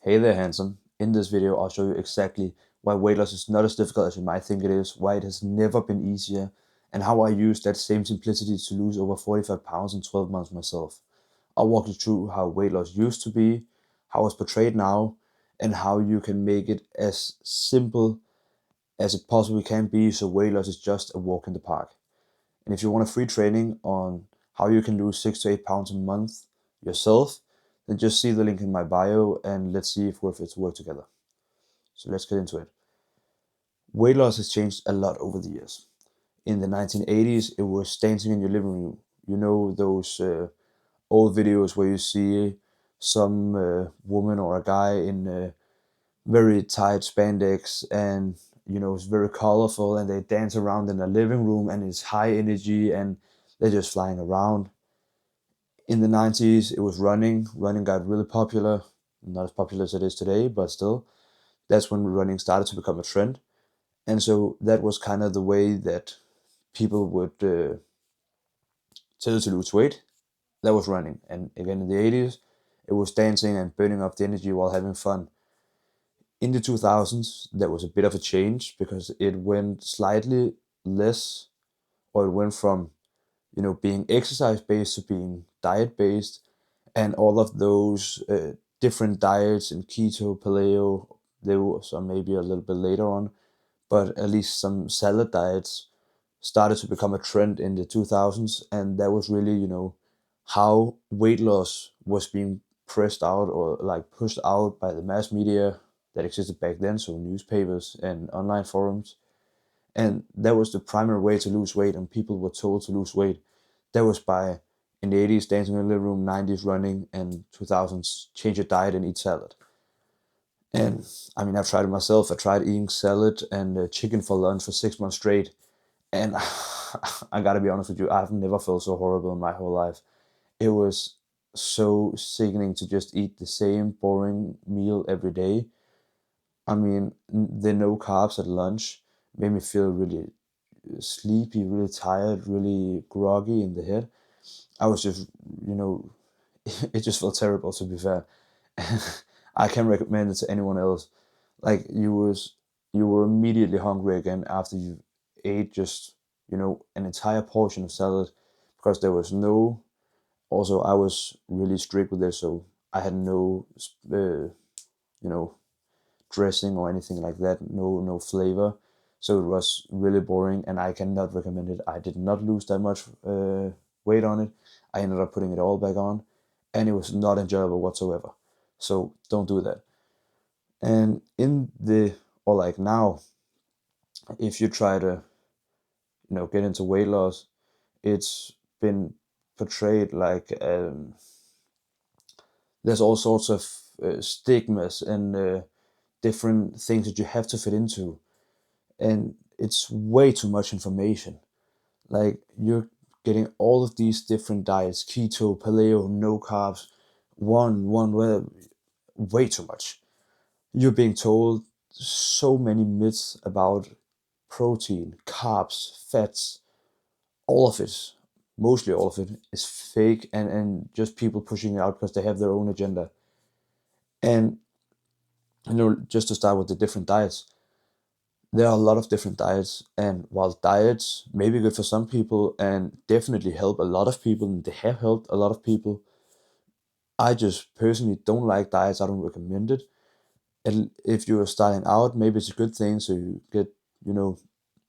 Hey there, handsome. In this video, I'll show you exactly why weight loss is not as difficult as you might think it is, why it has never been easier, and how I used that same simplicity to lose over 45 pounds in 12 months myself. I'll walk you through how weight loss used to be, how it's portrayed now, and how you can make it as simple as it possibly can be so weight loss is just a walk in the park. And if you want a free training on how you can lose 6 to 8 pounds a month yourself, then just see the link in my bio and let's see if we're fit to work together. So let's get into it. Weight loss has changed a lot over the years. In the 1980s, it was dancing in your living room. You know those old videos where you see some woman or a guy in very tight spandex and it's very colorful and they dance around in a living room and it's high energy and they're just flying around. In the 90s, it was running. Running got really popular, not as popular as it is today, but still, that's when running started to become a trend. And so that was kind of the way that people would tell you to lose weight. That was running. And again, in the 80s, it was dancing and burning off the energy while having fun. In the 2000s, there was a bit of a change because it went slightly less, or it went from being exercise based to being diet based, and all of those different diets in keto, paleo, there was some maybe a little bit later on, but at least some salad diets started to become a trend in the 2000s, and that was really how weight loss was being pressed out or like pushed out by the mass media that existed back then, so newspapers and online forums. And that was the primary way to lose weight, and people were told to lose weight. That was by, in the 80s, dancing in the living room, 90s, running, and 2000s, change your diet and eat salad. And I mean, I've tried it myself. I tried eating salad and chicken for lunch for 6 months straight. And I gotta be honest with you, I've never felt so horrible in my whole life. It was so sickening to just eat the same boring meal every day. I mean, the no carbs at lunch made me feel really sleepy, really tired, really groggy in the head. I was just, you know, it just felt terrible to be fair. I can't recommend it to anyone else. Like you were immediately hungry again after you ate just, an entire portion of salad because there was no, also I was really strict with this, so I had no, you know, dressing or anything like that, no flavor. So it was really boring and I cannot recommend it. I did not lose that much weight on it. I ended up putting it all back on and it was not enjoyable whatsoever. So don't do that. And in the, or like now, if you try to, get into weight loss, it's been portrayed like there's all sorts of stigmas and different things that you have to fit into, and it's way too much information. Like you're getting all of these different diets: keto, paleo, no carbs, whatever, way too much. You're being told so many myths about protein, carbs, fats. All of it, mostly all of it, is fake and just people pushing it out because they have their own agenda. And just to start with the different diets, there are a lot of different diets, and while diets may be good for some people and definitely help a lot of people, and they have helped a lot of people, I just personally don't like diets. I don't recommend it. And if you're starting out, maybe it's a good thing, so you get, you know,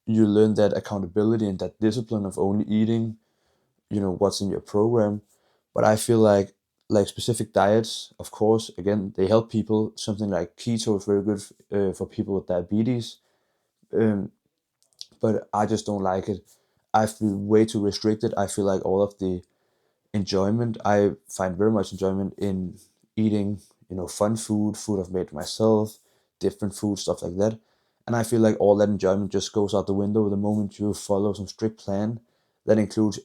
you learn that accountability and that discipline of only eating, what's in your program. But I feel like specific diets, of course, again, they help people. Something like keto is very good for people with diabetes. Um, but I just don't like it. I feel way too restricted. I feel like all of the enjoyment, I find very much enjoyment in eating, fun food, food I've made myself, different food, stuff like that. And I feel like all that enjoyment just goes out the window the moment you follow some strict plan that includes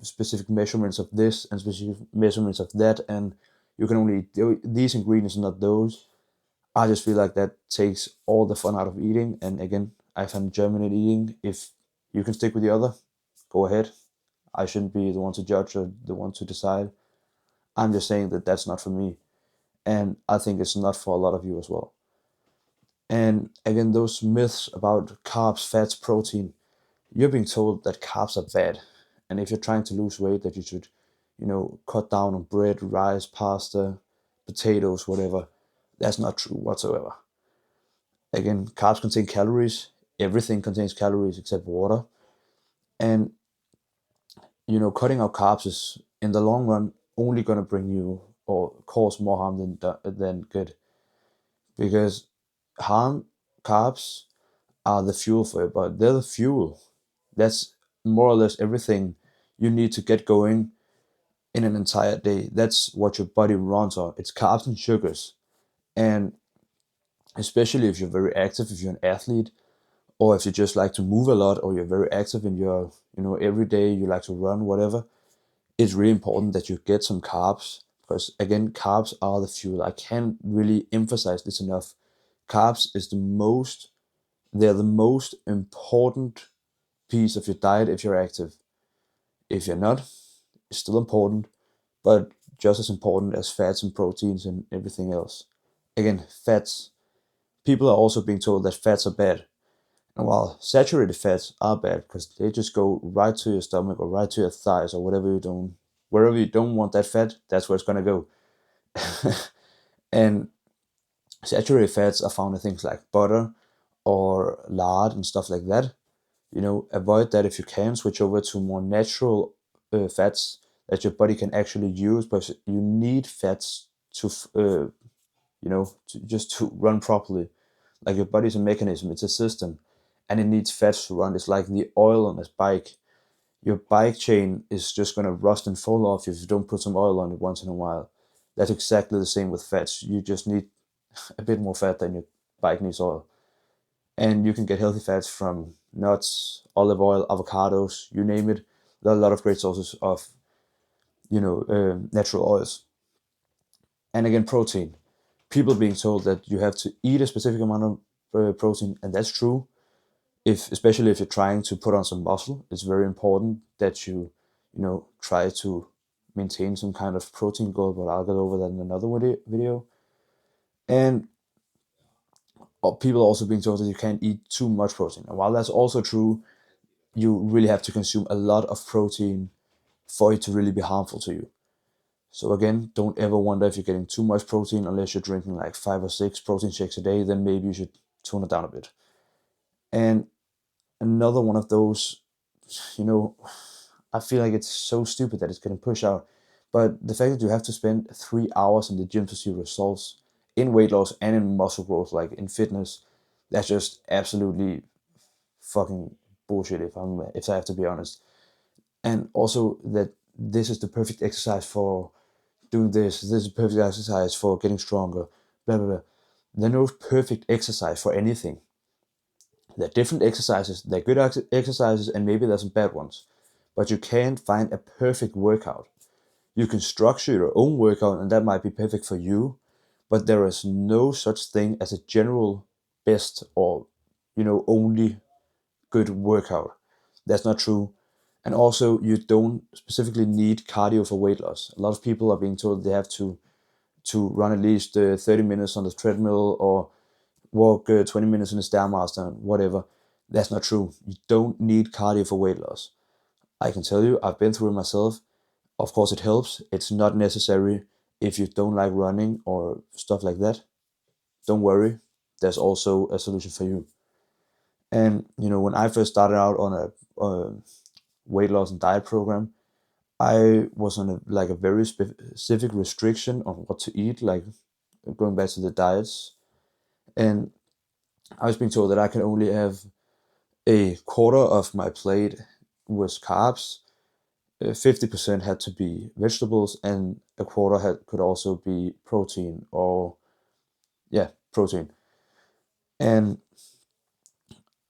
specific measurements of this and specific measurements of that, and you can only do these ingredients and not those. I just feel like that takes all the fun out of eating. And again, I find enjoyment in eating. If you can stick with the other, go ahead. I shouldn't be the one to judge or the one to decide. I'm just saying that that's not for me. and I think it's not for a lot of you as well. And again, those myths about carbs, fats, protein, you're being told that carbs are bad. And if you're trying to lose weight, that you should, cut down on bread, rice, pasta, potatoes, whatever. That's not true whatsoever. Again, carbs contain calories. Everything contains calories except water. And, cutting out carbs is, in the long run, only going to bring you or cause more harm than good. Because carbs are the fuel for it, but they're the fuel. That's more or less everything you need to get going in an entire day. That's what your body runs on. It's carbs and sugars. And especially if you're very active, if you're an athlete, or if you just like to move a lot, or you're very active in your, every day you like to run, whatever, it's really important that you get some carbs. Because again, carbs are the fuel. I can't really emphasize this enough. Carbs is they're the most important piece of your diet if you're active. If you're not, it's still important, but just as important as fats and proteins and everything else. Again, fats. People are also being told that fats are bad. And while saturated fats are bad because they just go right to your stomach or right to your thighs or wherever you don't want that fat, that's where it's gonna go. And saturated fats are found in things like butter or lard and stuff like that. Avoid that if you can. Switch over to more natural fats that your body can actually use, because you need fats to to run properly. Like, your body's a mechanism, it's a system, and it needs fats to run. It's like the oil on this bike. Your bike chain is just gonna rust and fall off if you don't put some oil on it once in a while. That's exactly the same with fats. You just need a bit more fat than your bike needs oil. And you can get healthy fats from nuts, olive oil, avocados, you name it. There are a lot of great sources of natural oils. And again, protein. People being told that you have to eat a specific amount of protein, and that's true. Especially if you're trying to put on some muscle, it's very important that you try to maintain some kind of protein goal. But I'll get over that in another video. And people are also being told that you can't eat too much protein. And while that's also true, you really have to consume a lot of protein for it to really be harmful to you. So again, don't ever wonder if you're getting too much protein unless you're drinking like 5 or 6 protein shakes a day. Then maybe you should tone it down a bit. And another one of those, I feel like it's so stupid that it's getting pushed out. But the fact that you have to spend 3 hours in the gym to see results in weight loss and in muscle growth, like in fitness, that's just absolutely fucking bullshit if I have to be honest. And also that this is the perfect exercise for doing this is the perfect exercise for getting stronger, blah blah blah. There's no perfect exercise for anything. There are different exercises, there are good exercises, and maybe there's some bad ones. But you can't find a perfect workout. You can structure your own workout, and that might be perfect for you, but there is no such thing as a general best or only good workout. That's not true. And also, you don't specifically need cardio for weight loss. A lot of people are being told they have to run at least 30 minutes on the treadmill or walk 20 minutes in a stairmaster, whatever. That's not true. You don't need cardio for weight loss. I can tell you, I've been through it myself. Of course, it helps. It's not necessary if you don't like running or stuff like that. Don't worry. There's also a solution for you. And when I first started out on a weight loss and diet program, I was on a very specific restriction on what to eat, like going back to the diets. And I was being told that I can only have a quarter of my plate was carbs, 50% had to be vegetables, and a quarter could also be protein or, yeah, protein. And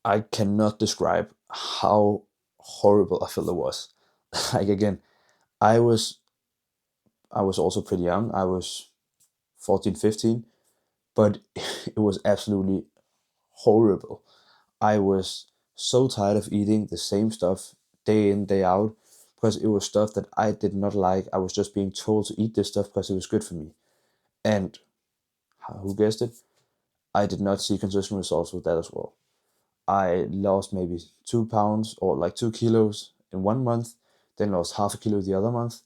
I cannot describe how horrible I felt it was. Like, again, I was also pretty young. I was 14, 15, but it was absolutely horrible. I was so tired of eating the same stuff day in, day out, because it was stuff that I did not like. I was just being told to eat this stuff because it was good for me. And who guessed it? I did not see consistent results with that as well. I lost maybe 2 pounds or like 2 kilos in 1 month, then lost half a kilo the other month.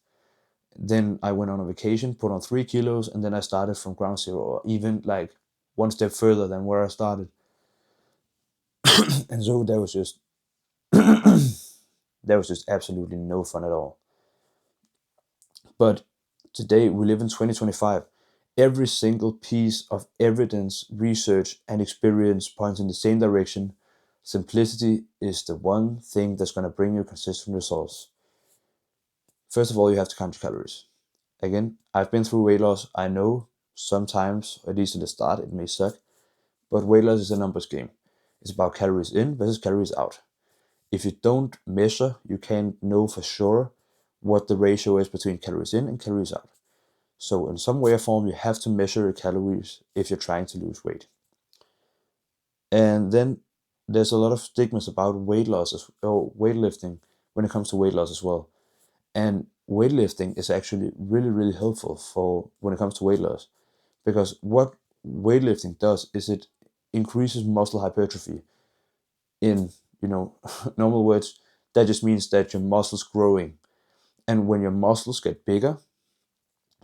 Then I went on a vacation, put on 3 kilos, and then I started from ground zero, or even like one step further than where I started. And so that was just absolutely no fun at all. But today we live in 2025. Every single piece of evidence, research, and experience points in the same direction. Simplicity is the one thing that's going to bring you consistent results. First of all, you have to count your calories. Again, I've been through weight loss. I know sometimes, at least at the start, it may suck, but weight loss is a numbers game. It's about calories in versus calories out. If you don't measure, you can't know for sure what the ratio is between calories in and calories out. So in some way or form, you have to measure your calories if you're trying to lose weight. And then there's a lot of stigmas about weight loss or weightlifting when it comes to weight loss as well. And weightlifting is actually really, really helpful for when it comes to weight loss, because what weightlifting does is it increases muscle hypertrophy. In normal words, that just means that your muscles growing, and when your muscles get bigger,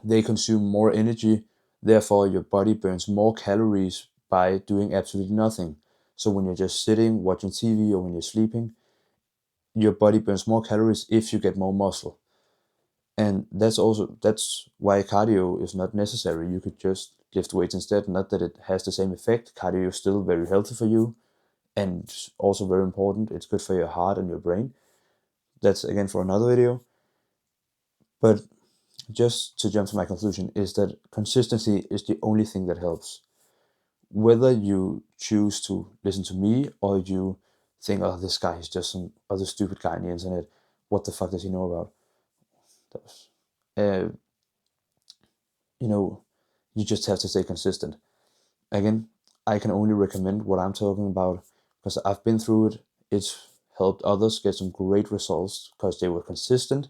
they consume more energy. Therefore, your body burns more calories by doing absolutely nothing. So when you're just sitting watching TV or when you're sleeping, your body burns more calories if you get more muscle. And that's why cardio is not necessary. You could just lift weights instead. Not that it has the same effect. Cardio is still very healthy for you and also very important. It's good for your heart and your brain. That's again for another video. But just to jump to my conclusion is that consistency is the only thing that helps. Whether you choose to listen to me or you think, oh, this guy is just some other stupid guy on the internet. What the fuck does he know about? Uh, you just have to stay consistent. Again, I can only recommend what I'm talking about because I've been through it. It's helped others get some great results because they were consistent.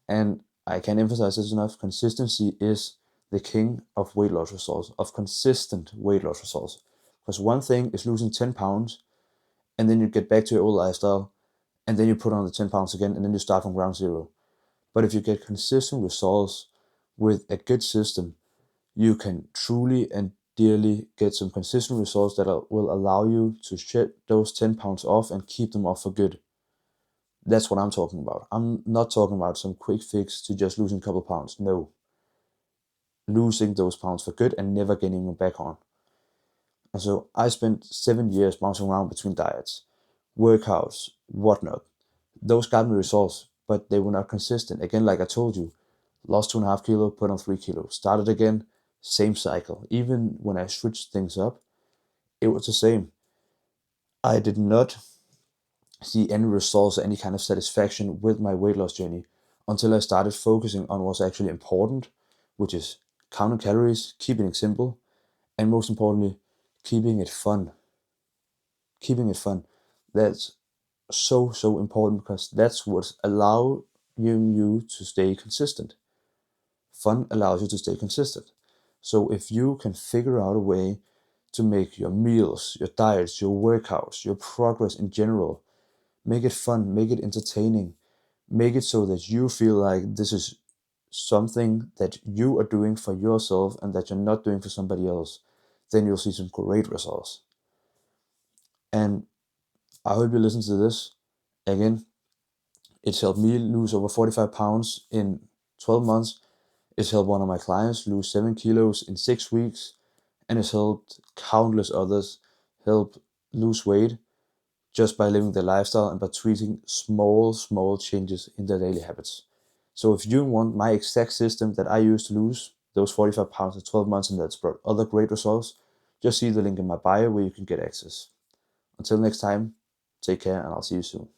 And I can't emphasize this enough. Consistency is the king of weight loss results, of consistent weight loss results. Because one thing is losing 10 pounds and then you get back to your old lifestyle and then you put on the 10 pounds again and then you start from ground zero. But if you get consistent results with a good system, you can truly and dearly get some consistent results that will allow you to shed those 10 pounds off and keep them off for good. That's what I'm talking about. I'm not talking about some quick fix to just losing a couple pounds. No. Losing those pounds for good and never gaining them back on. And so I spent 7 years bouncing around between diets, workouts, whatnot. Those got me results, but they were not consistent. Again, like I told you, lost 2.5 kilos, put on 3 kilos. Started again, same cycle. Even when I switched things up, it was the same. I did not see any results or any kind of satisfaction with my weight loss journey until I started focusing on what's actually important, which is counting calories, keeping it simple, and most importantly, keeping it fun. Keeping it fun. That's so important because that's what's allowing you to stay consistent. Fun allows you to stay consistent. So if you can figure out a way to make your meals, your diets, your workouts, your progress in general, make it fun, make it entertaining, make it so that you feel like this is something that you are doing for yourself and that you're not doing for somebody else, then you'll see some great results. And I hope you listen to this. Again, it's helped me lose over 45 pounds in 12 months. It's helped one of my clients lose 7 kilos in 6 weeks. And it's helped countless others lose weight just by living their lifestyle and by tweaking small changes in their daily habits. So if you want my exact system that I used to lose those 45 pounds in 12 months and that's brought other great results, just see the link in my bio where you can get access. Until next time, take care and I'll see you soon.